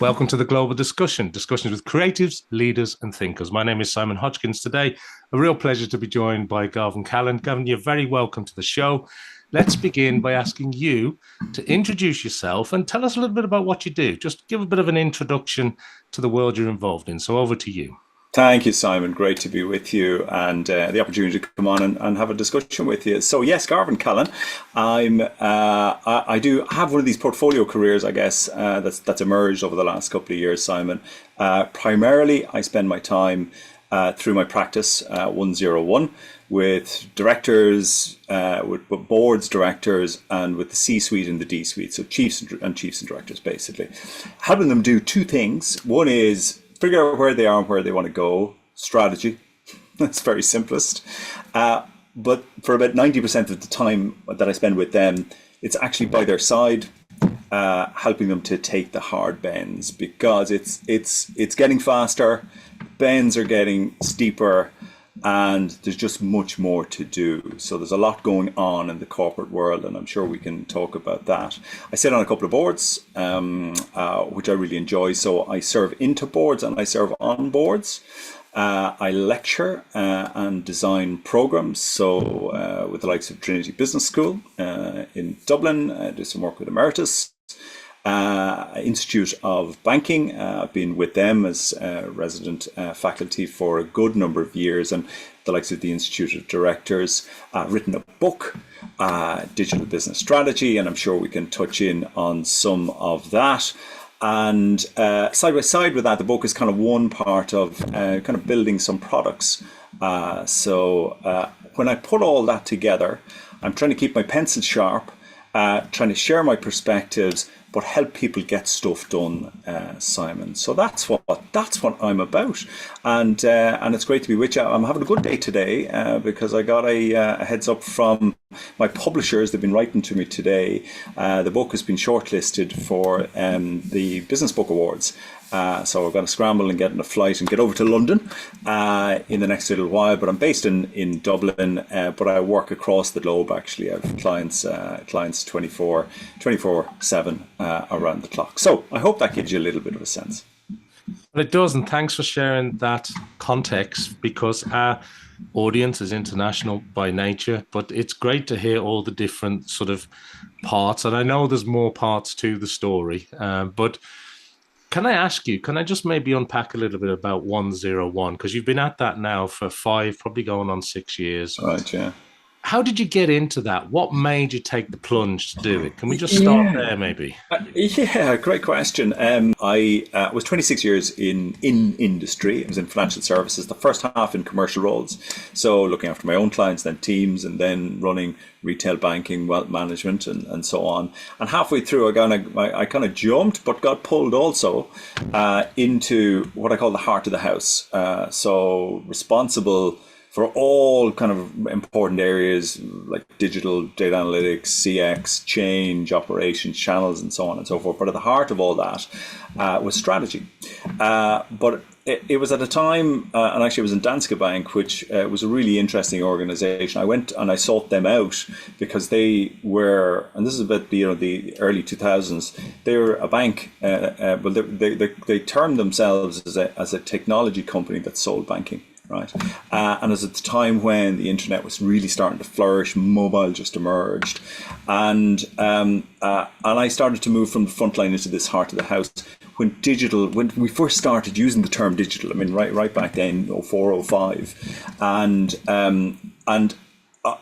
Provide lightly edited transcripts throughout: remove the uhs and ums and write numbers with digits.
Welcome to the Global Discussion, discussions with creatives, leaders and thinkers. My name is Simon Hodgkins today. A real pleasure to be joined by Garvan Callen. Garvan, you're very welcome to the show. Let's begin by asking you to introduce yourself and tell us a little bit about what you do. Just give a bit of an introduction to the world you're involved in. So over to you. Thank you, Simon. Great to be with you and the opportunity to come on and have a discussion with you. So yes, Garvan Callen. I do have one of these portfolio careers, I guess, that's emerged over the last couple of years, Simon. Primarily, I spend my time through my practice 101 with directors, with boards, directors, and with the C-suite and the D-suite. So chiefs and directors, basically, helping them do two things. One is figure out where they are and where they want to go. Strategy. That's very simplest. But for about 90% of the time that I spend with them, it's actually by their side, helping them to take the hard bends, because it's getting faster, bends are getting steeper, and there's just much more to do. So there's a lot going on in the corporate world, and I'm sure we can talk about that. I sit on a couple of boards, which I really enjoy. So I serve into boards and I serve on boards. I lecture and design programs. So with the likes of Trinity Business School in Dublin, I do some work with Emeritus. Institute of Banking. I've been with them as resident faculty for a good number of years, and the likes of the Institute of Directors. Written a book, Digital Business Strategy, and I'm sure we can touch in on some of that. And side by side with that, the book is kind of one part of kind of building some products. So when I put all that together, I'm trying to keep my pencil sharp, trying to share my perspectives, but help people get stuff done, Simon. So that's what I'm about, and it's great to be with you. I'm having a good day today because I got a heads up from my publishers. They've been writing to me today. The book has been shortlisted for the Business Book Awards. So I've got to scramble and get on a flight and get over to London in the next little while. But I'm based in Dublin, but I work across the globe. Actually, I have clients 24/7 around the clock. So I hope that gives you a little bit of a sense. Well, it does, and thanks for sharing that context, because our audience is international by nature, but it's great to hear all the different sort of parts. And I know there's more parts to the story, but can I ask you, can I just maybe unpack a little bit about 101? Because you've been at that now for 5, probably going on 6 years. Right, yeah. How did you get into that? What made you take the plunge to do it? Can we just start there, maybe? Yeah, great question. I was 26 years in industry. I was in financial services, the first half in commercial roles. So looking after my own clients, then teams, and then running retail banking, wealth management, and so on. And halfway through, I kind of jumped, but got pulled also into what I call the heart of the house. So responsible for all kind of important areas like digital, data analytics, CX, change, operations, channels, and so on and so forth. But at the heart of all that was strategy. But it was at a time, and actually it was in Danske Bank, which was a really interesting organization. I went and I sought them out because they were, and this is about the early 2000s. They were a bank, well, they termed themselves as a technology company that sold banking. Right, and it was at the time when the internet was really starting to flourish, mobile just emerged, and I started to move from the front line into this heart of the house when we first started using the term digital. I mean, right back then, 04, 05, and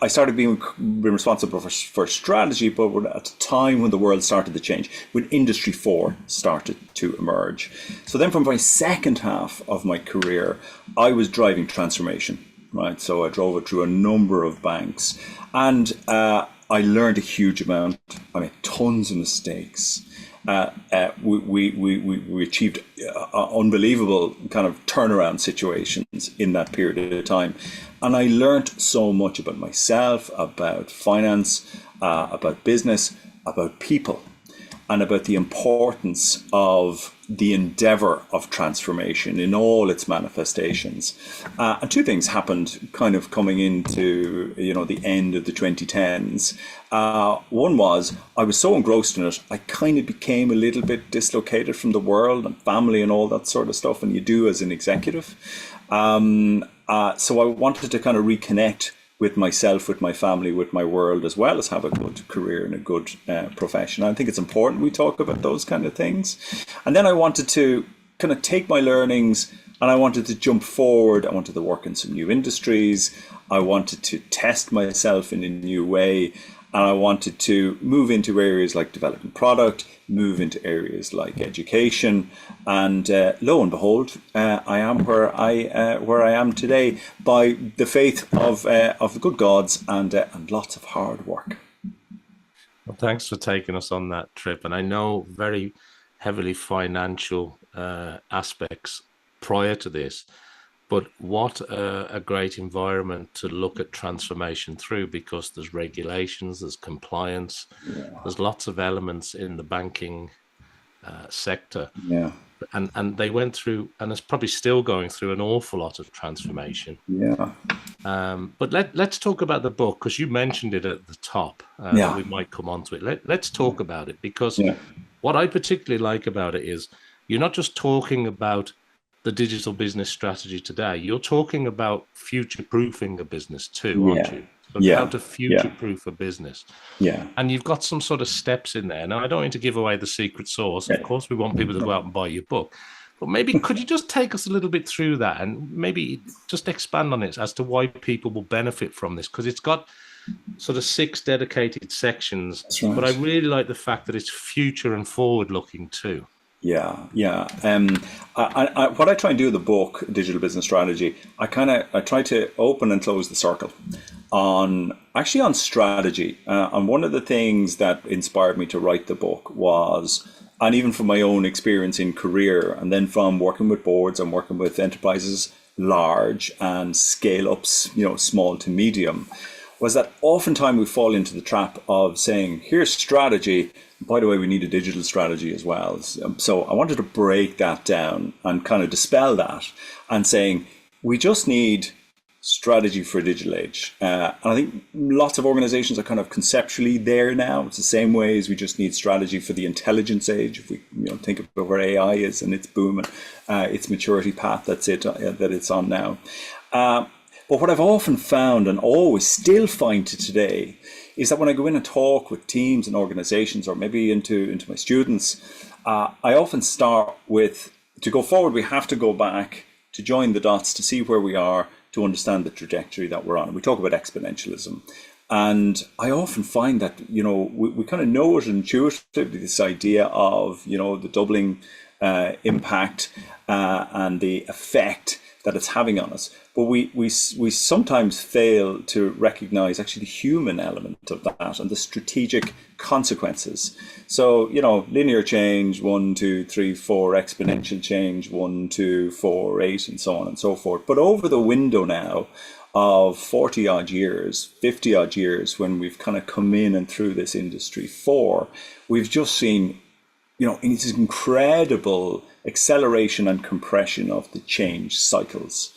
I started being responsible for strategy, but at a time when the world started to change, when Industry 4 started to emerge. So then from my second half of my career, I was driving transformation, right? So I drove it through a number of banks, and I learned a huge amount. I made tons of mistakes. We achieved unbelievable kind of turnaround situations in that period of time. And I learned so much about myself, about finance, about business, about people. and about the importance of the endeavor of transformation in all its manifestations. And two things happened kind of coming into, the end of the 2010s. One was I was so engrossed in it, I kind of became a little bit dislocated from the world and family and all that sort of stuff, and you do as an executive. So I wanted to kind of reconnect with myself, with my family, with my world, as well as have a good career and a good profession. I think it's important we talk about those kind of things. And then I wanted to kind of take my learnings and I wanted to jump forward. I wanted to work in some new industries. I wanted to test myself in a new way. And I wanted to move into areas like developing product, move into areas like education, and lo and behold, I am where I am today by the faith of the good gods and lots of hard work. Well, thanks for taking us on that trip, and I know very heavily financial aspects prior to this. But what a great environment to look at transformation through, because there's regulations, there's compliance, there's lots of elements in the banking sector. Yeah. And they went through, and it's probably still going through, an awful lot of transformation. Yeah. But let's talk about the book, because you mentioned it at the top. We might come on to it. Let's talk about it, because what I particularly like about it is you're not just talking about the digital business strategy today. You're talking about future-proofing a business too, aren't you? So how to future-proof a business. Yeah. And you've got some sort of steps in there. Now, I don't need to give away the secret sauce. Of course, we want people to go out and buy your book. But maybe could you just take us a little bit through that and maybe just expand on it as to why people will benefit from this? Because it's got sort of 6 dedicated sections. That's right. But I really like the fact that it's future and forward-looking too. Yeah. What I try and do in the book, Digital Business Strategy, I try to open and close the circle on strategy. And one of the things that inspired me to write the book was, and even from my own experience in career, and then from working with boards and working with enterprises large and scale ups, small to medium, was that oftentimes we fall into the trap of saying, here's strategy. By the way, we need a digital strategy as well. So I wanted to break that down and kind of dispel that and saying, we just need strategy for a digital age. And I think lots of organizations are kind of conceptually there now. It's the same way as we just need strategy for the intelligence age. If we think about where AI is and its boom and its maturity path that it's on now. But what I've often found, and always still find to today, is that when I go in and talk with teams and organizations, or maybe into my students, I often start with, to go forward, we have to go back to join the dots to see where we are, to understand the trajectory that we're on. And we talk about exponentialism. And I often find that, we kind of know it intuitively, this idea of, the doubling impact and the effect that it's having on us. But we sometimes fail to recognize actually the human element of that and the strategic consequences. So, linear change, 1, 2, 3, 4, exponential change, 1, 2, 4, 8, and so on and so forth. But over the window now of 40 odd years, 50 odd years, when we've kind of come in and through this industry we've just seen, it's incredible acceleration and compression of the change cycles.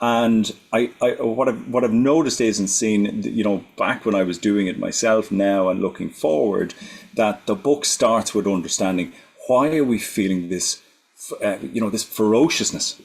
And what I've noticed is, and seen, back when I was doing it myself now and looking forward, that the book starts with understanding, why are we feeling this, this ferociousness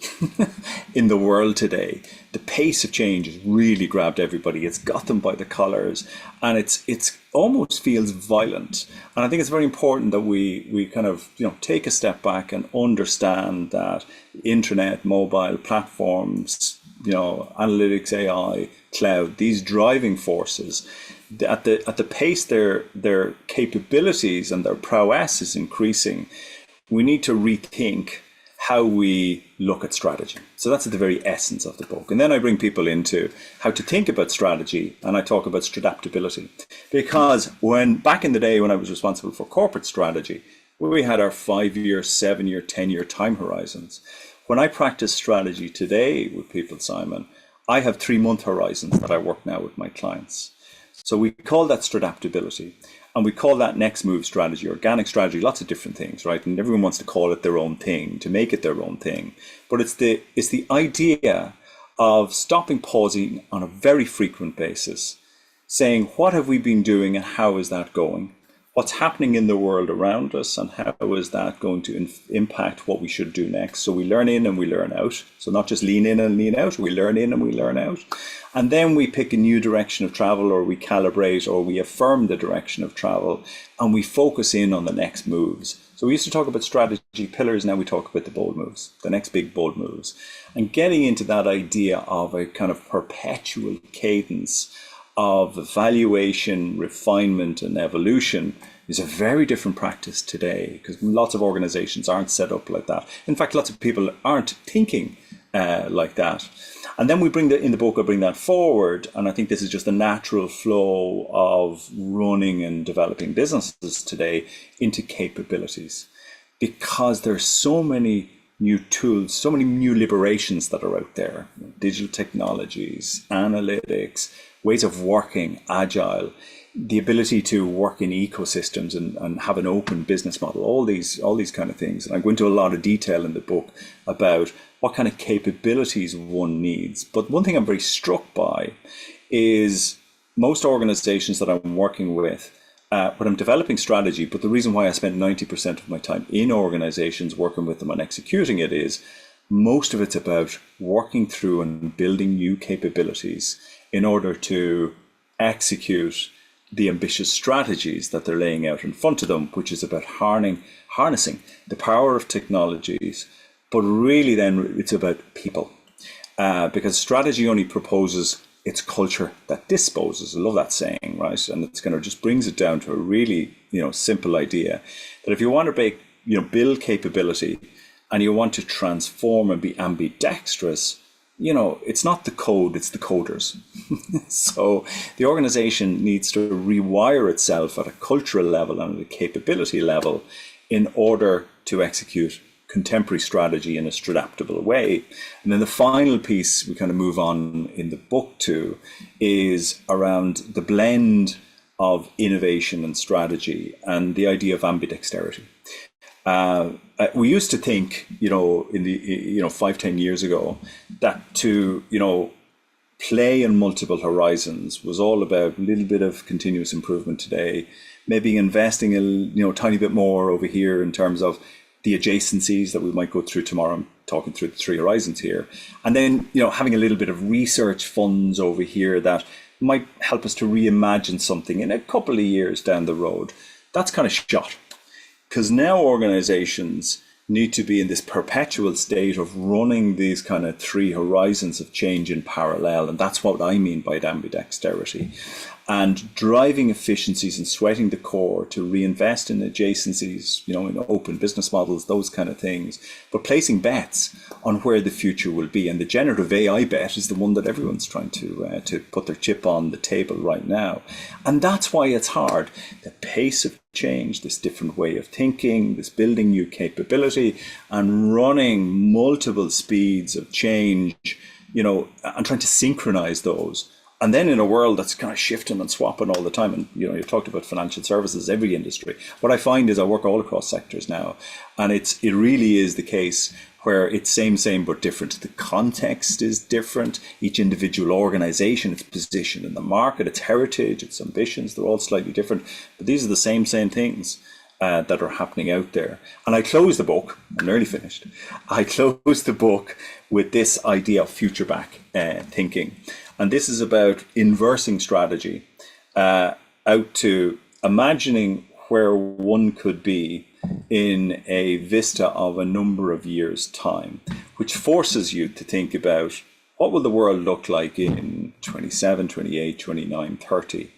in the world today? The pace of change has really grabbed everybody. It's got them by the collars, and it's almost feels violent. And I think it's very important that we kind of take a step back and understand that internet, mobile platforms, analytics, AI, cloud, these driving forces, at the pace their capabilities and their prowess is increasing, we need to rethink how we look at strategy. So that's at the very essence of the book. And then I bring people into how to think about strategy, and I talk about stratadaptability. Because back in the day when I was responsible for corporate strategy, we had our 5-year, 7-year, 10-year time horizons. When I practice strategy today with people, Simon, I have 3-month horizons that I work now with my clients. So we call that stratadaptability. And we call that next move strategy, organic strategy, lots of different things, right? And everyone wants to call it their own thing, to make it their own thing. But it's the idea of stopping, pausing on a very frequent basis, saying, what have we been doing and how is that going? What's happening in the world around us and how is that going to impact what we should do next? So we learn in and we learn out. So not just lean in and lean out, we learn in and we learn out. And then we pick a new direction of travel, or we calibrate, or we affirm the direction of travel, and we focus in on the next moves. So we used to talk about strategy pillars, now we talk about the bold moves, the next big bold moves. And getting into that idea of a kind of perpetual cadence of evaluation, refinement, and evolution is a very different practice today, because lots of organizations aren't set up like that. In fact, lots of people aren't thinking like that. And then we bring in the book, I bring that forward, and I think this is just the natural flow of running and developing businesses today into capabilities, because there's so many new tools, so many new liberations that are out there, digital technologies, analytics, ways of working, agile, the ability to work in ecosystems and have an open business model, all these kind of things. And I go into a lot of detail in the book about what kind of capabilities one needs. But one thing I'm very struck by is most organizations that I'm working with, when I'm developing strategy, but the reason why I spend 90% of my time in organizations working with them and executing it is most of it's about working through and building new capabilities in order to execute the ambitious strategies that they're laying out in front of them, which is about harnessing the power of technologies. But really then it's about people, because strategy only proposes its culture that disposes. I love that saying, right? And it's kind of just brings it down to a really, simple idea that if you want to build capability and you want to transform and be ambidextrous, it's not the code, it's the coders. So the organization needs to rewire itself at a cultural level and at a capability level in order to execute contemporary strategy in a stratadaptable way. And then the final piece we kind of move on in the book to is around the blend of innovation and strategy and the idea of ambidexterity. We used to think, in the 5-10 years ago, that to play in multiple horizons was all about a little bit of continuous improvement today, maybe investing a tiny bit more over here in terms of the adjacencies that we might go through tomorrow. I'm talking through the 3 horizons here, and then having a little bit of research funds over here that might help us to reimagine something in a couple of years down the road. That's kind of shot. Because now organizations need to be in this perpetual state of running these kind of 3 horizons of change in parallel. And that's what I mean by ambidexterity. And driving efficiencies and sweating the core to reinvest in adjacencies, in open business models, those kind of things. But placing bets on where the future will be. And the generative AI bet is the one that everyone's trying to put their chip on the table right now. And that's why it's hard. The pace of change, this different way of thinking, this building new capability, and running multiple speeds of change, and trying to synchronize those. And then in a world that's kind of shifting and swapping all the time, and you've talked about financial services, every industry. What I find is I work all across sectors now, and it really is the case where it's same but different. The context is different. Each individual organization, its position in the market, its heritage, its ambitions, they're all slightly different. But these are the same things that are happening out there. And I close the book, I'm nearly finished. I close the book with this idea of future back thinking. And this is about inversing strategy out to imagining where one could be in a vista of a number of years' time, which forces you to think about what will the world look like in 27, 28, 29, 30.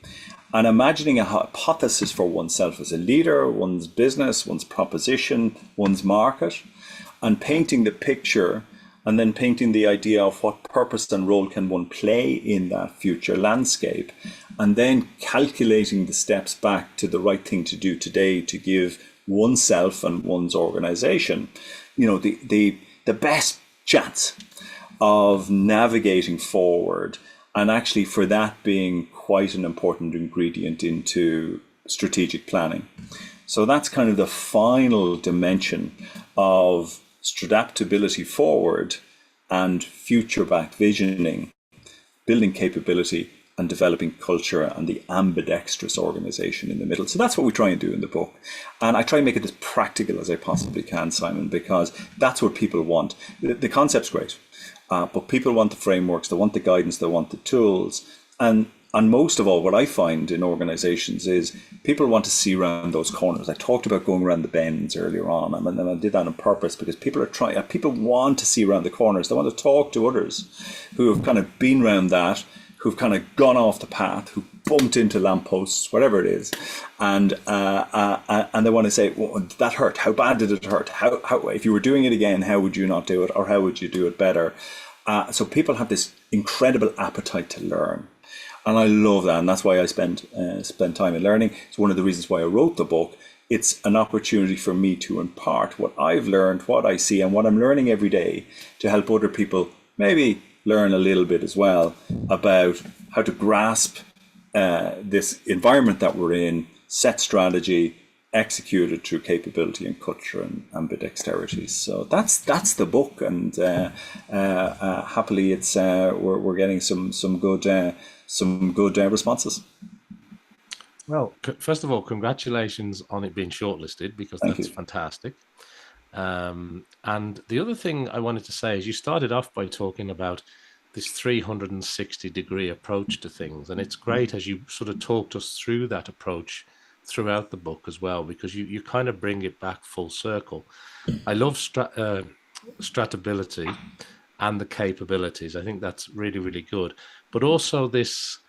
And imagining a hypothesis for oneself as a leader, one's business, one's proposition, one's market, and painting the picture, and then painting the idea of what purpose and role can one play in that future landscape, and then calculating the steps back to the right thing to do today to give oneself and one's organization, the best chance of navigating forward. And actually for that being quite an important ingredient into strategic planning. So that's kind of the final dimension of stratability forward and future-backed visioning, building capability and developing culture, and the ambidextrous organization in the middle. So that's what we try and do in the book. And I try and make it as practical as I possibly can, Simon, because that's what people want. The concept's great, but people want the frameworks, they want the guidance, they want the tools. And most of all, what I find in organizations is people want to see around those corners. I talked about going around the bends earlier on, and I did that on purpose because people want to see around the corners. They want to talk to others who have kind of been around that, who've kind of gone off the path, who bumped into lampposts, whatever it is, and they want to say, well, that hurt. How bad did it hurt? How if you were doing it again, how would you not do it, or how would you do it better? So people have this incredible appetite to learn, and I love that, and that's why I spend time in learning. It's one of the reasons why I wrote the book. It's an opportunity for me to impart what I've learned, what I see, and what I'm learning every day to help other people maybe learn a little bit as well about how to grasp this environment that we're in, set strategy, execute it through capability and culture and ambidexterity. So that's the book, and happily it's we're getting some good responses. Well, first of all, congratulations on it being shortlisted, because that's fantastic. And the other thing I wanted to say is you started off by talking about this 360-degree approach to things. And it's great as you sort of talked us through that approach throughout the book as well, because you kind of bring it back full circle. I love stratability and the capabilities. I think that's really, really good. But also this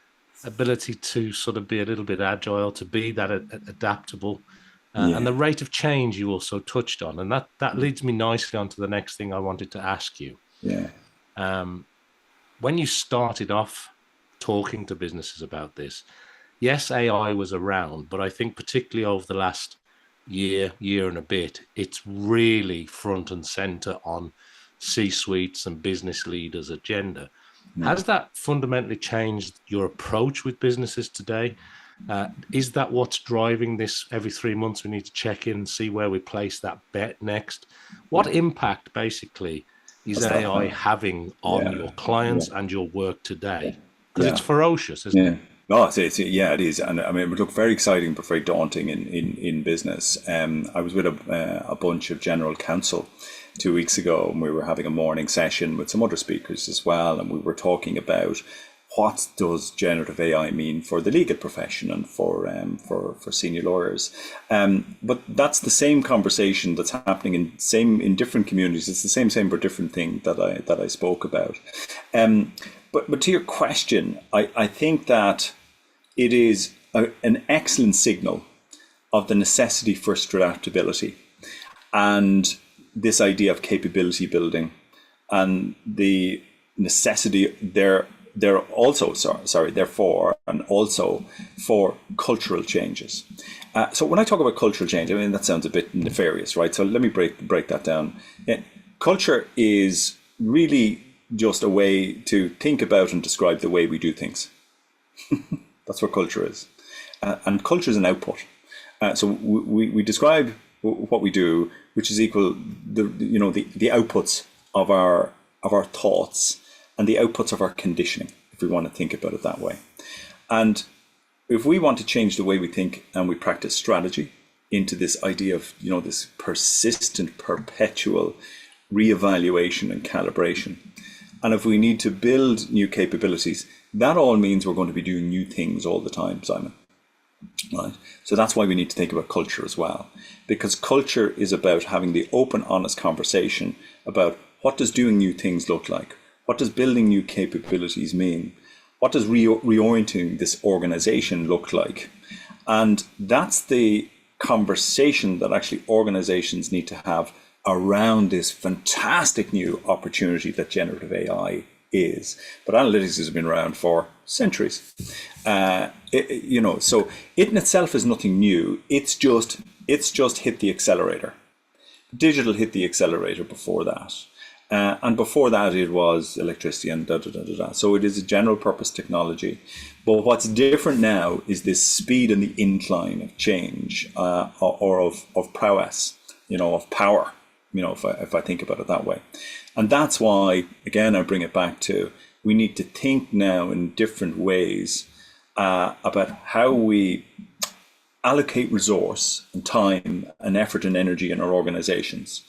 ability to sort of be a little bit agile, to be that adaptable. And the rate of change you also touched on. And that leads me nicely on to the next thing I wanted to ask you. When you started off talking to businesses about this, yes, AI was around, but I think particularly over the last year and a bit, it's really front and center on C-suites and business leaders' agenda. Has that fundamentally changed your approach with businesses today? Is that what's driving this? Every 3 months we need to check in and see where we place that bet next. What impact basically is AI having on your clients and your work today? Because it's ferocious, isn't it? Oh, it is. And I mean, it would look very exciting but very daunting in business. I was with a bunch of general counsel 2 weeks ago, and we were having a morning session with some other speakers as well, and we were talking about what does generative AI mean for the legal profession and for senior lawyers. But that's the same conversation that's happening in different communities. It's the same but different thing that I spoke about. But to your question, I think that it is an excellent signal of the necessity for stratability and this idea of capability building and the necessity therefore, and also for cultural changes. So when I talk about cultural change, I mean, that sounds a bit nefarious, right? So let me break that down. Culture is really just a way to think about and describe the way we do things. That's what culture is. And culture is an output. So we describe what we do, which is equal the outputs of our thoughts and the outputs of our conditioning, if we want to think about it that way. And if we want to change the way we think and we practice strategy into this idea of, this persistent, perpetual reevaluation and calibration, and if we need to build new capabilities, that all means we're going to be doing new things all the time, Simon. Right? So that's why we need to think about culture as well, because culture is about having the open, honest conversation about what does doing new things look like? What does building new capabilities mean? What does reorienting this organization look like? And that's the conversation that actually organizations need to have around this fantastic new opportunity that generative AI is. But analytics has been around for centuries. So it in itself is nothing new. It's just hit the accelerator. Digital hit the accelerator before that. And before that, it was electricity and da da da da da. So it is a general purpose technology. But what's different now is this speed and the incline of change, or of prowess, of power, if I think about it that way. And that's why, again, I bring it back to, we need to think now in different ways about how we allocate resource and time and effort and energy in our organizations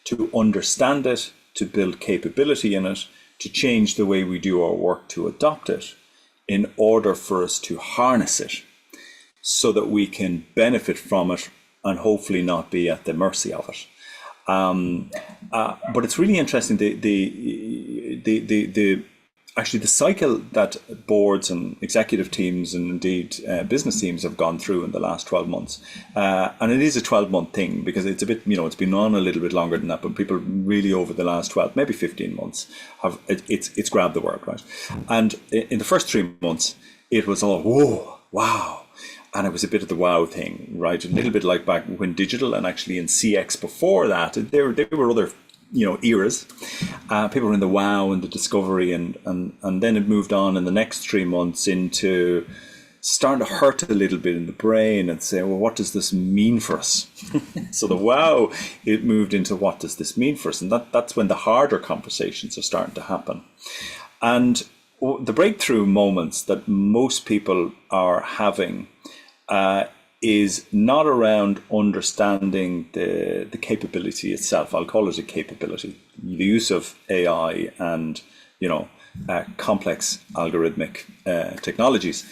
to understand it, to build capability in it, to change the way we do our work, to adopt it, in order for us to harness it so that we can benefit from it and hopefully not be at the mercy of it. But it's really interesting, actually the cycle that boards and executive teams and indeed business teams have gone through in the last 12 months. And it is a 12-month thing, because it's a bit, it's been on a little bit longer than that, but people really over the last 12, maybe 15 months it's grabbed the world, right? And in the first 3 months, it was all, whoa, wow. And it was a bit of the wow thing, right? A little bit like back when digital, and actually in CX before that, there were other eras. People were in the wow and the discovery, and then it moved on in the next 3 months into starting to hurt a little bit in the brain and say, well, what does this mean for us? So the wow, it moved into what does this mean for us? And that's when the harder conversations are starting to happen. And the breakthrough moments that most people are having is not around understanding the capability itself. I'll call it a capability. The use of AI and complex algorithmic technologies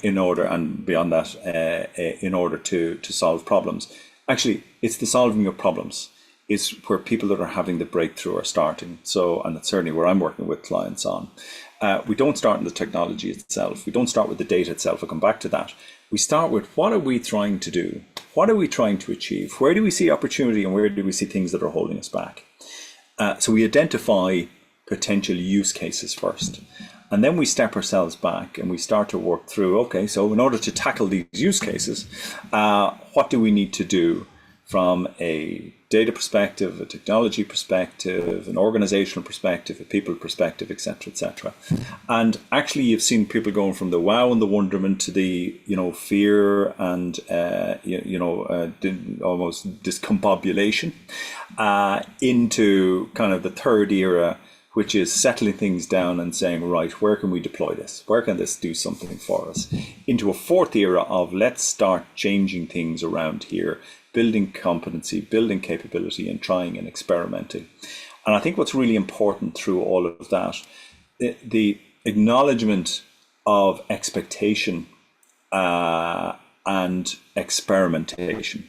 in order, and beyond that, in order to solve problems. Actually, it's the solving of problems is where people that are having the breakthrough are starting. So, and that's certainly where I'm working with clients on. We don't start in the technology itself. We don't start with the data itself. I'll come back to that. We start with, what are we trying to do? What are we trying to achieve? Where do we see opportunity, and where do we see things that are holding us back? So we identify potential use cases first. And then we step ourselves back and we start to work through, okay, so in order to tackle these use cases, what do we need to do from a data perspective, a technology perspective, an organizational perspective, a people perspective, etc., etc. And actually, you've seen people going from the wow and the wonderment to the fear and almost discombobulation into kind of the third era, which is settling things down and saying, right, where can we deploy this? Where can this do something for us? Into a fourth era of, let's start changing things around here, building competency, building capability, and trying and experimenting. And I think what's really important through all of that, the acknowledgement of expectation and experimentation.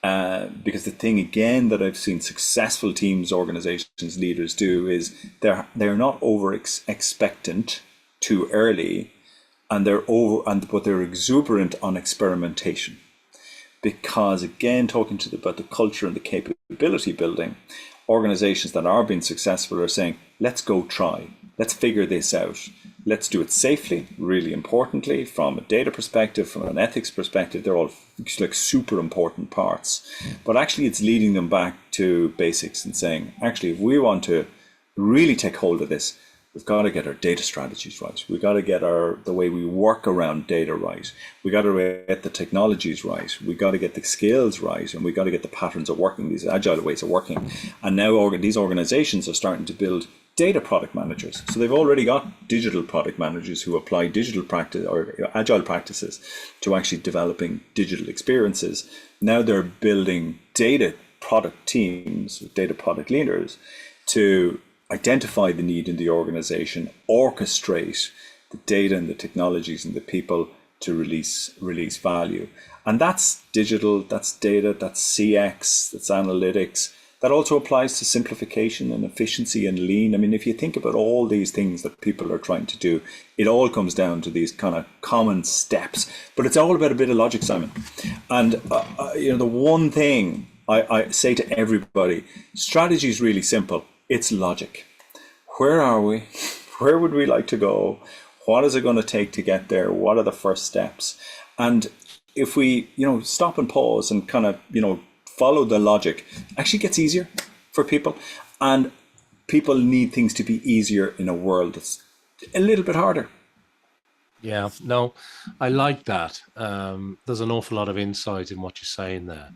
Because the thing again that I've seen successful teams, organizations, leaders do is they're not over expectant too early, and but they're exuberant on experimentation. Because again, talking about the culture and the capability building, organizations that are being successful are saying, let's go try, let's figure this out, let's do it safely, really importantly, from a data perspective, from an ethics perspective. They're all like super important parts. But actually it's leading them back to basics and saying, actually, if we want to really take hold of this, we've got to get our data strategies right. We've got to get the way we work around data right. We got to get the technologies right. We got to get the skills right, and we got to get the patterns of working, these agile ways of working. And now these organizations are starting to build data product managers. So they've already got digital product managers who apply digital practice or agile practices to actually developing digital experiences. Now they're building data product teams, data product leaders, to identify the need in the organization, orchestrate the data and the technologies and the people to release value. And that's digital, that's data, that's CX, that's analytics. That also applies to simplification and efficiency and lean. I mean, if you think about all these things that people are trying to do, it all comes down to these kind of common steps. But it's all about a bit of logic, Simon. And the one thing I say to everybody, strategy is really simple. It's logic. Where are we? Where would we like to go? What is it going to take to get there? What are the first steps? And if we, stop and pause and kind of, follow the logic, actually gets easier for people. And people need things to be easier in a world that's a little bit harder. Yeah, no, I like that. There's an awful lot of insight in what you're saying there.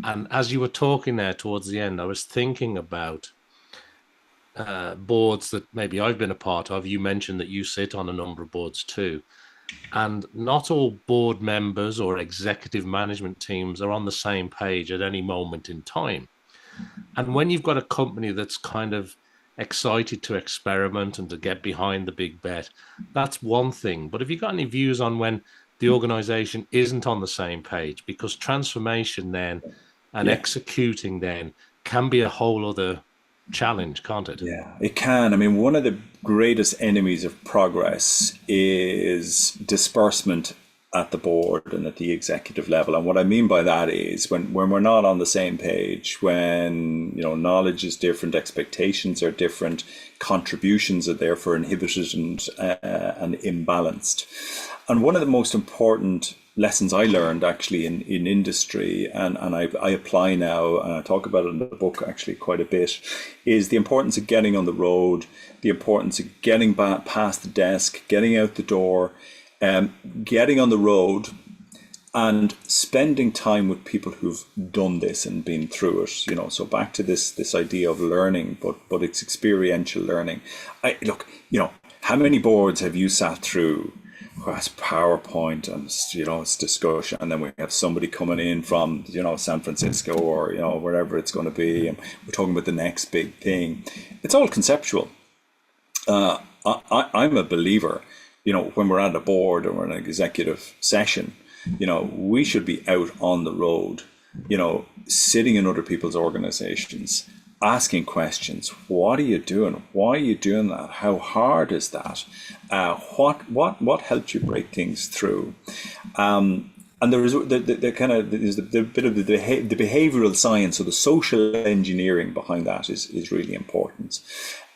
And as you were talking there towards the end, I was thinking about boards that maybe I've been a part of. You mentioned that you sit on a number of boards too. And not all board members or executive management teams are on the same page at any moment in time. And when you've got a company that's kind of excited to experiment and to get behind the big bet, that's one thing. But have you got any views on when the organization isn't on the same page? Because transformation then and Yeah. executing then can be a whole other challenge, can't it? Yeah, it can. I mean, one of the greatest enemies of progress is disbursement at the board and at the executive level. And what I mean by that is when we're not on the same page, when, you know, knowledge is different, expectations are different, contributions are therefore inhibited and imbalanced. And one of the most important lessons I learned actually in industry, and I apply now, and I talk about it in the book actually quite a bit, is the importance of getting on the road, the importance of getting back past the desk, getting out the door, getting on the road and spending time with people who've done this and been through it. You know, so back to this idea of learning, but it's experiential learning. Look, you know, how many boards have you sat through? It's PowerPoint and, you know, it's discussion, and then we have somebody coming in from, you know, San Francisco or, you know, wherever it's going to be, and we're talking about the next big thing. It's all conceptual. I'm a believer, you know, when we're at a board or an executive session, you know, we should be out on the road, you know, sitting in other people's organizations, asking questions. What are you doing? Why are you doing that? How hard is that? What helped you break things through? And there is the kind of there's the bit of the behavioral science or the social engineering behind that is really important.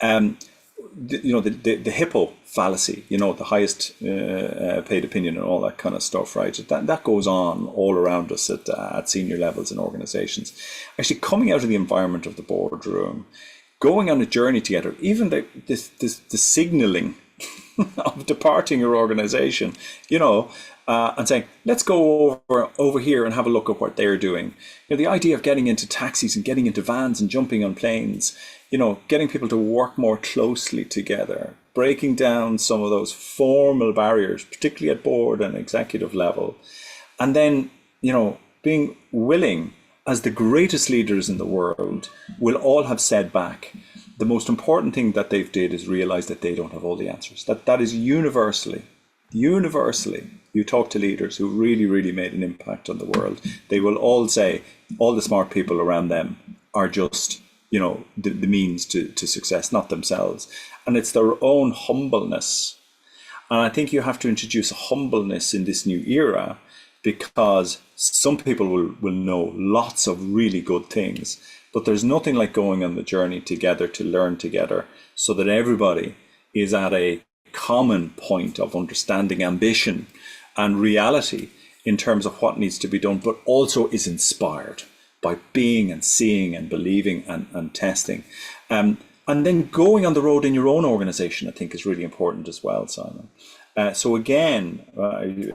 You know, the hippo fallacy, you know, the highest paid opinion and all that kind of stuff, right? That goes on all around us at senior levels in organizations. Actually, coming out of the environment of the boardroom, going on a journey together, even the signaling of departing your organization, you know, and saying, let's go over here and have a look at what they're doing. You know, the idea of getting into taxis and getting into vans and jumping on planes, you know, getting people to work more closely together, breaking down some of those formal barriers, particularly at board and executive level. And then, you know, being willing, as the greatest leaders in the world will all have said back, the most important thing that they've did is realize that they don't have all the answers. That is universally, you talk to leaders who really, really made an impact on the world, they will all say all the smart people around them are just, you know, the means to success, not themselves. And it's their own humbleness. And I think you have to introduce a humbleness in this new era, because some people will know lots of really good things, but there's nothing like going on the journey together to learn together, so that everybody is at a common point of understanding ambition and reality in terms of what needs to be done, but also is inspired by being and seeing and believing and testing. And then going on the road in your own organization, I think, is really important as well, Simon. So again,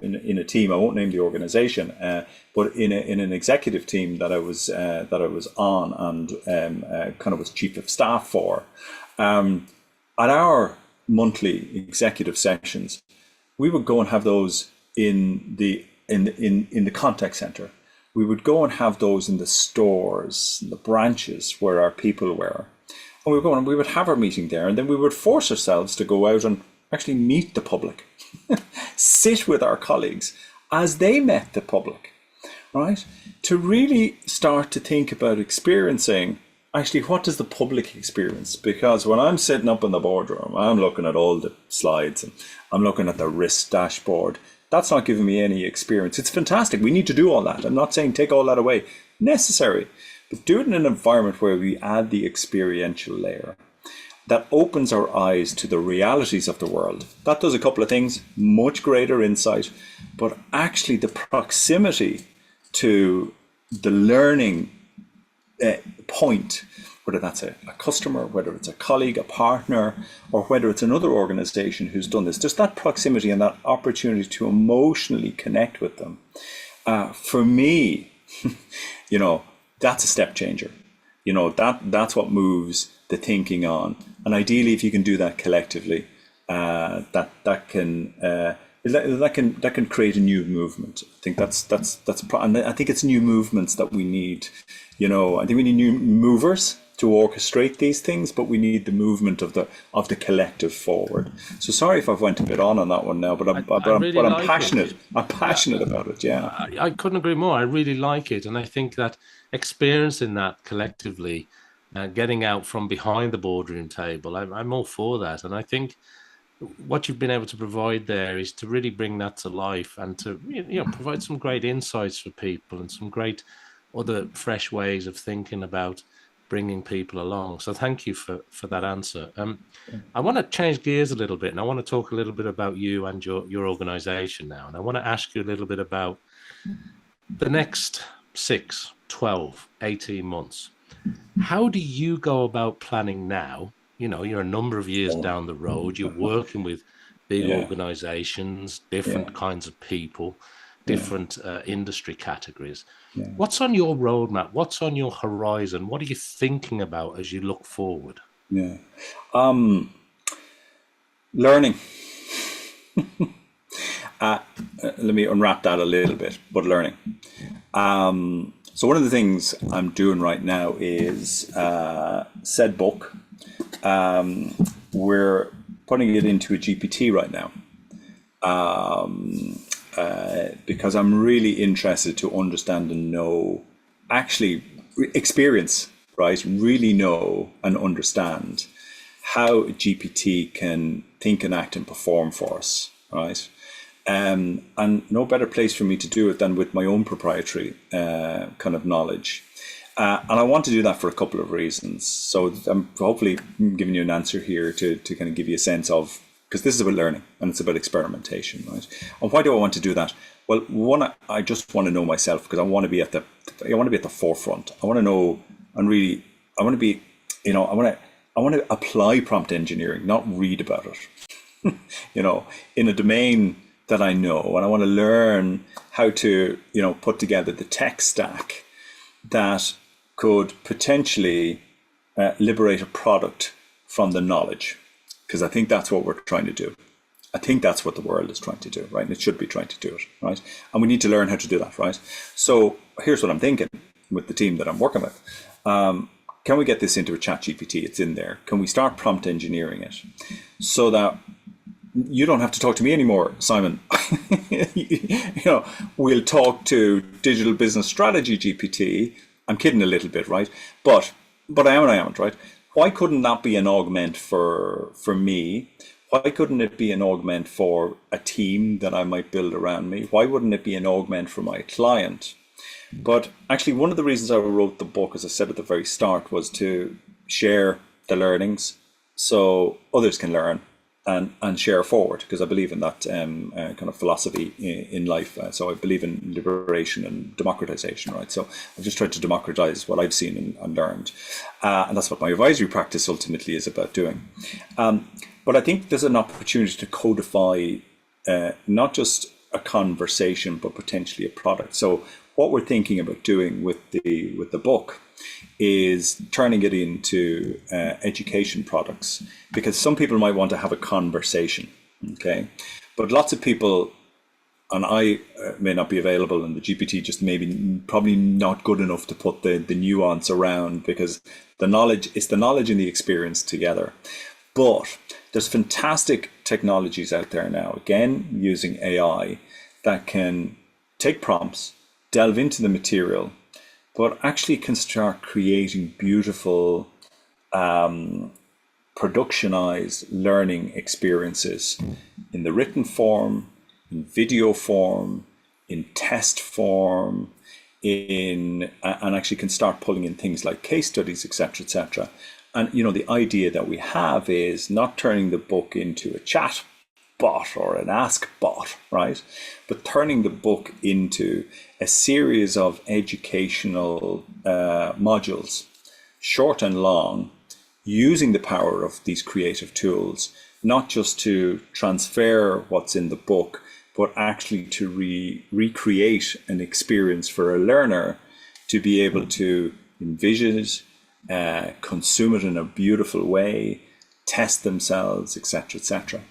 in a team, I won't name the organization, but in an executive team that I was on and kind of was chief of staff for, at our monthly executive sessions, we would go and have those in the contact center. We would go and have those in the stores, the branches where our people were. And we would go and we would have our meeting there, and then we would force ourselves to go out and actually meet the public, sit with our colleagues as they met the public, right? To really start to think about experiencing, actually, what does the public experience? Because when I'm sitting up in the boardroom, I'm looking at all the slides and I'm looking at the risk dashboard. That's not giving me any experience. It's fantastic. We need to do all that. I'm not saying take all that away. Necessary. But do it in an environment where we add the experiential layer that opens our eyes to the realities of the world. That does a couple of things: much greater insight, but actually the proximity to the learning point whether that's a customer, whether it's a colleague, a partner, or whether it's another organization who's done this, just that proximity and that opportunity to emotionally connect with them. For me, that's a step changer. That's what moves the thinking on. And ideally, if you can do that collectively, that can create a new movement. I think and I think it's new movements that we need. I think we need new movers to orchestrate these things, but we need the movement of the collective forward. So sorry if I've went a bit on that one now, but I'm passionate. I'm passionate about it. Yeah, I couldn't agree more. I really like it, and I think that experiencing that collectively, getting out from behind the boardroom table, I'm all for that. And I think what you've been able to provide there is to really bring that to life and to provide some great insights for people and some great other fresh ways of thinking about bringing people along. So thank you for that answer. I want to change gears a little bit, and I want to talk a little bit about you and your organization now. And I want to ask you a little bit about the next 6, 12, 18 months. How do you go about planning now? You're a number of years down the road. You're working with big organizations, different kinds of people, different industry categories. Yeah. What's on your roadmap? What's on your horizon? What are you thinking about as you look forward? Yeah. Learning. Let me unwrap that a little bit, but learning. So one of the things I'm doing right now is said book. We're putting it into a GPT right now. Because I'm really interested to understand and know, actually experience, right? Really know and understand how a GPT can think and act and perform for us, right? And no better place for me to do it than with my own proprietary kind of knowledge. And I want to do that for a couple of reasons. So I'm hopefully giving you an answer here to kind of give you a sense of, because this is about learning and it's about experimentation, right? And why do I want to do that? Well, one, I just want to know myself, because I want to be at the forefront. I want to know, and really, I want to be, I want to apply prompt engineering, not read about it, in a domain that I know. And I want to learn how to, put together the tech stack that could potentially liberate a product from the knowledge. Because I think that's what we're trying to do. I think that's what the world is trying to do, right? And it should be trying to do it, right? And we need to learn how to do that, right? So here's what I'm thinking with the team that I'm working with. Can we get this into a chat GPT? It's in there. Can we start prompt engineering it so that you don't have to talk to me anymore, Simon? We'll talk to digital business strategy GPT. I'm kidding a little bit, right? But I am and I aren't, right? Why couldn't that be an augment for me? Why couldn't it be an augment for a team that I might build around me? Why wouldn't it be an augment for my client? But actually, one of the reasons I wrote the book, as I said at the very start, was to share the learnings so others can learn and share forward, because I believe in that kind of philosophy in life. So I believe in liberation and democratization, right? So I've just tried to democratize what I've seen and learned. And that's what my advisory practice ultimately is about doing. But I think there's an opportunity to codify not just a conversation, but potentially a product. So what we're thinking about doing with the book is turning it into education products, because some people might want to have a conversation, okay? But lots of people, and I may not be available, and the GPT just probably not good enough to put the nuance around, because the knowledge and the experience together. But there's fantastic technologies out there now, again, using AI, that can take prompts, delve into the material, but actually can start creating beautiful productionized learning experiences in the written form, in video form, in test form, and actually can start pulling in things like case studies, etc., etc. And the idea that we have is not turning the book into a chat bot or an ask bot, right? But turning the book into a series of educational modules, short and long, using the power of these creative tools, not just to transfer what's in the book, but actually to recreate an experience for a learner to be able to envision it, consume it in a beautiful way, test themselves, etc., etc.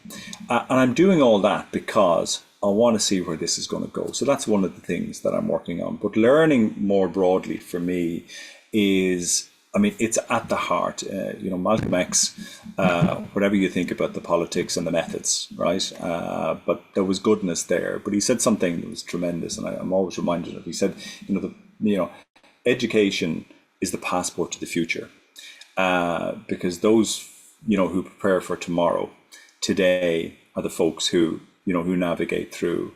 And I'm doing all that because I want to see where this is going to go. So that's one of the things that I'm working on. But learning more broadly for me is, I mean, it's at the heart. Malcolm X, whatever you think about the politics and the methods, right? But there was goodness there. But he said something that was tremendous, and I'm always reminded of. He said, education is the passport to the future, because those who prepare for tomorrow, today are the folks who navigate through.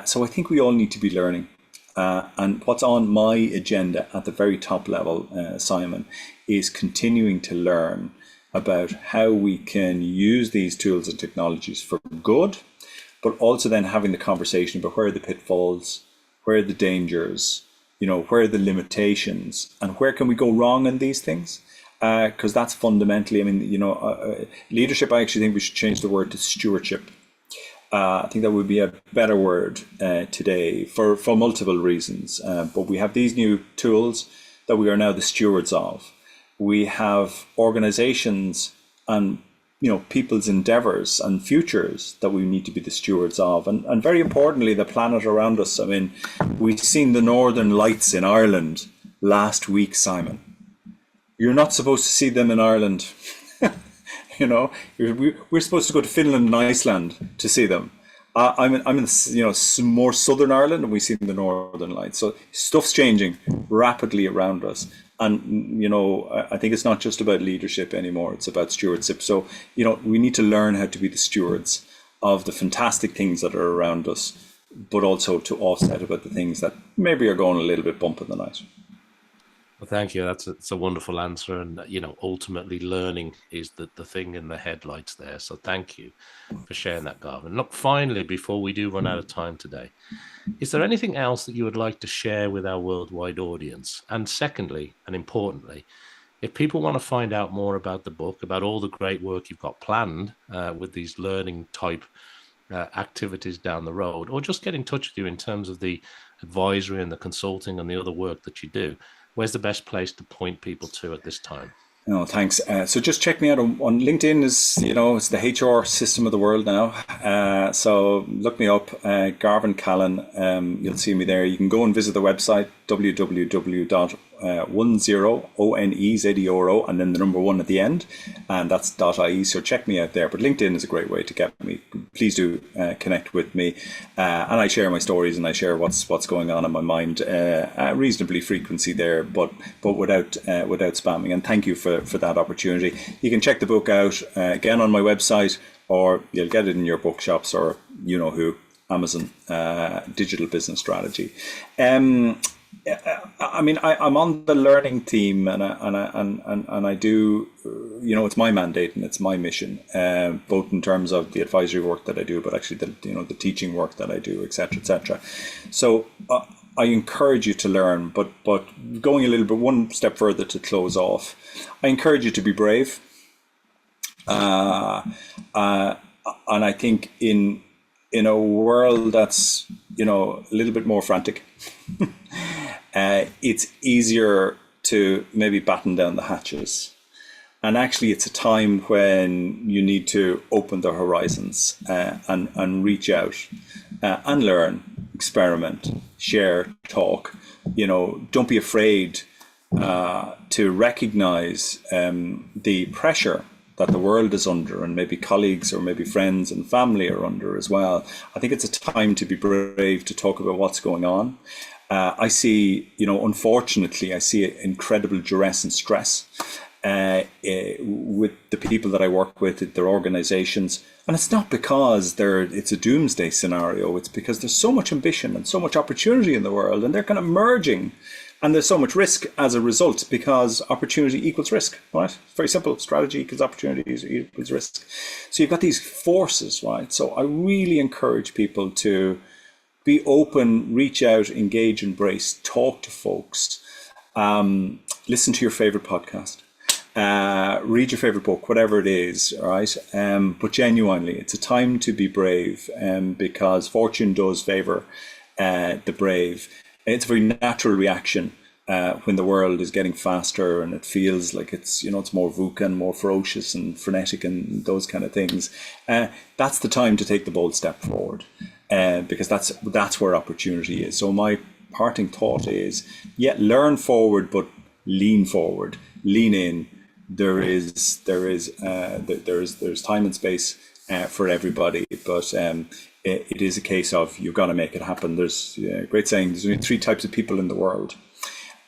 So I think we all need to be learning. And what's on my agenda at the very top level, Simon, is continuing to learn about how we can use these tools and technologies for good, but also then having the conversation about where are the pitfalls, where are the dangers, where are the limitations, and where can we go wrong in these things? Because that's fundamentally, leadership, I actually think we should change the word to stewardship. I think that would be a better word today for multiple reasons. But we have these new tools that we are now the stewards of. We have organizations and people's endeavors and futures that we need to be the stewards of. And very importantly, the planet around us. I mean, we've seen the Northern Lights in Ireland last week, Simon. You're not supposed to see them in Ireland. We're supposed to go to Finland and Iceland to see them. I'm in more southern Ireland, and we see the Northern Lights. So stuff's changing rapidly around us, and I think it's not just about leadership anymore; it's about stewardship. So we need to learn how to be the stewards of the fantastic things that are around us, but also to offset about the things that maybe are going a little bit bump in the night. Well, thank you. That's a wonderful answer. And, ultimately learning is the thing in the headlights there. So thank you for sharing that, Garvan. Look, finally, before we do run out of time today, is there anything else that you would like to share with our worldwide audience? And secondly, and importantly, if people want to find out more about the book, about all the great work you've got planned with these learning type activities down the road, or just get in touch with you in terms of the advisory and the consulting and the other work that you do, where's the best place to point people to at this time? No, thanks. So just check me out on LinkedIn. It's the HR system of the world now. So look me up, Garvan Callen. You'll see me there. You can go and visit the website, www.10 ONEZERO, and then the number 1 at the end, and that's .ie. So check me out there. But LinkedIn is a great way to get me. Please do connect with me, and I share my stories and I share what's going on in my mind, reasonably frequency there, but without spamming. And thank you for that opportunity. You can check the book out again on my website, or you'll get it in your bookshops, or who, Amazon, Digital Business Strategy. I'm on the learning team, and I do, it's my mandate and it's my mission, both in terms of the advisory work that I do, but actually the teaching work that I do, etc., etc. So I encourage you to learn, but going a little bit one step further to close off, I encourage you to be brave, and I think in a world that's a little bit more frantic. It's easier to maybe batten down the hatches. And actually, it's a time when you need to open the horizons and reach out and learn, experiment, share, talk. Don't be afraid to recognize the pressure that the world is under, and maybe colleagues or maybe friends and family are under as well. I think it's a time to be brave, to talk about what's going on. I see, unfortunately, I see incredible duress and stress with the people that I work with, their organizations. And it's not because it's a doomsday scenario. It's because there's so much ambition and so much opportunity in the world, and they're kind of merging. And there's so much risk as a result, because opportunity equals risk, right? Very simple. Strategy equals opportunity equals risk. So you've got these forces, right? So I really encourage people to be open, reach out, engage, embrace, talk to folks, Listen to your favorite podcast. Read your favorite book, whatever it is, all right? But genuinely, it's a time to be brave, because fortune does favour the brave. It's a very natural reaction when the world is getting faster and it feels like it's, it's more VUCA and more ferocious and frenetic and those kind of things. That's the time to take the bold step forward, because that's where opportunity is. So my parting thought is, learn forward, but lean forward, lean in. There's time and space for everybody, but it is a case of you've got to make it happen. There's a great saying, there's only three types of people in the world.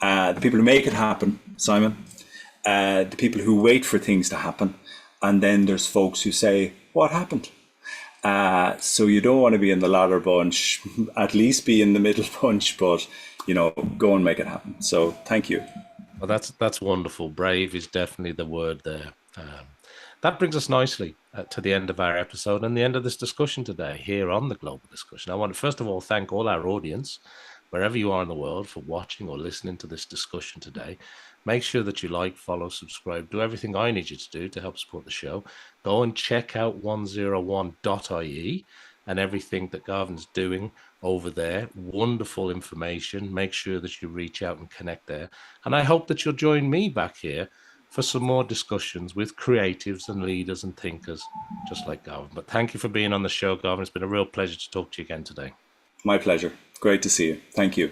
The people who make it happen, Simon, the people who wait for things to happen, and then there's folks who say, what happened? So you don't want to be in the latter bunch, at least be in the middle bunch, but, go and make it happen. So thank you. Well, that's wonderful. Brave is definitely the word there. That brings us nicely to the end of our episode and the end of this discussion today here on the Global Discussion. I want to first of all thank all our audience, wherever you are in the world, for watching or listening to this discussion today. Make sure that you like, follow, subscribe, do everything I need you to do to help support the show. Go and check out 101.ie and everything that Garvan's doing over there. Wonderful information. Make sure that you reach out and connect there. And I hope that you'll join me back here for some more discussions with creatives and leaders and thinkers just like Garvan. But thank you for being on the show, Garvan. It's been a real pleasure to talk to you again today. My pleasure. Great to see you. Thank you.